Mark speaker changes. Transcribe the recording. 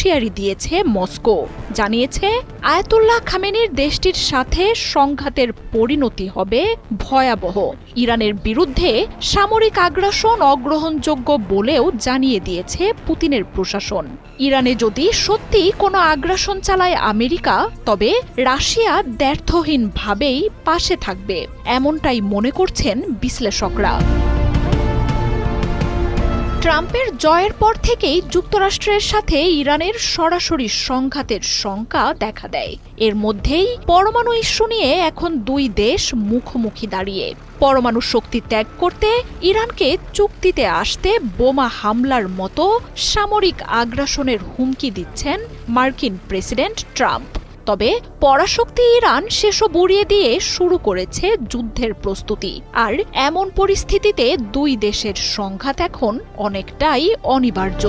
Speaker 1: হুঁশিয়ারি দিয়েছে মস্কো। জানিয়েছে আয়াতুল্লাহ খামেনির দেশটির সাথে সংঘাতের পরিণতি হবে ভয়াবহ। ইরানের বিরুদ্ধে সামরিক আগ্রাসন অগ্রহণযোগ্য বলেও জানিয়ে দিয়েছে পুতিনের প্রশাসন। ইরানে যদি সত্যি কোনো আগ্রাসন চালায় আমেরিকা, তবে রাশিয়া দ্ব্যর্থহীনভাবেই পাশে থাকবে, এমনটাই মনে করছেন বিশ্লেষকরা। ট্রাম্পের জয়ের পর থেকেই যুক্তরাষ্ট্রের সাথে ইরানের সরাসরি সংঘাতের শঙ্কা দেখা দেয়। এর মধ্যেই পরমাণু ইস্যু নিয়ে এখন দুই দেশ মুখোমুখি দাঁড়িয়ে। পরমাণু শক্তি ত্যাগ করতে ইরানকে চুক্তিতে আসতে বোমা হামলার মতো সামরিক আগ্রাসনের হুমকি দিচ্ছেন মার্কিন প্রেসিডেন্ট ট্রাম্প। তবে পরাশক্তি ইরান সেসব উড়িয়ে দিয়ে শুরু করেছে যুদ্ধের প্রস্তুতি। আর এমন পরিস্থিতিতে দুই দেশের সংঘাত এখন অনেকটাই অনিবার্য।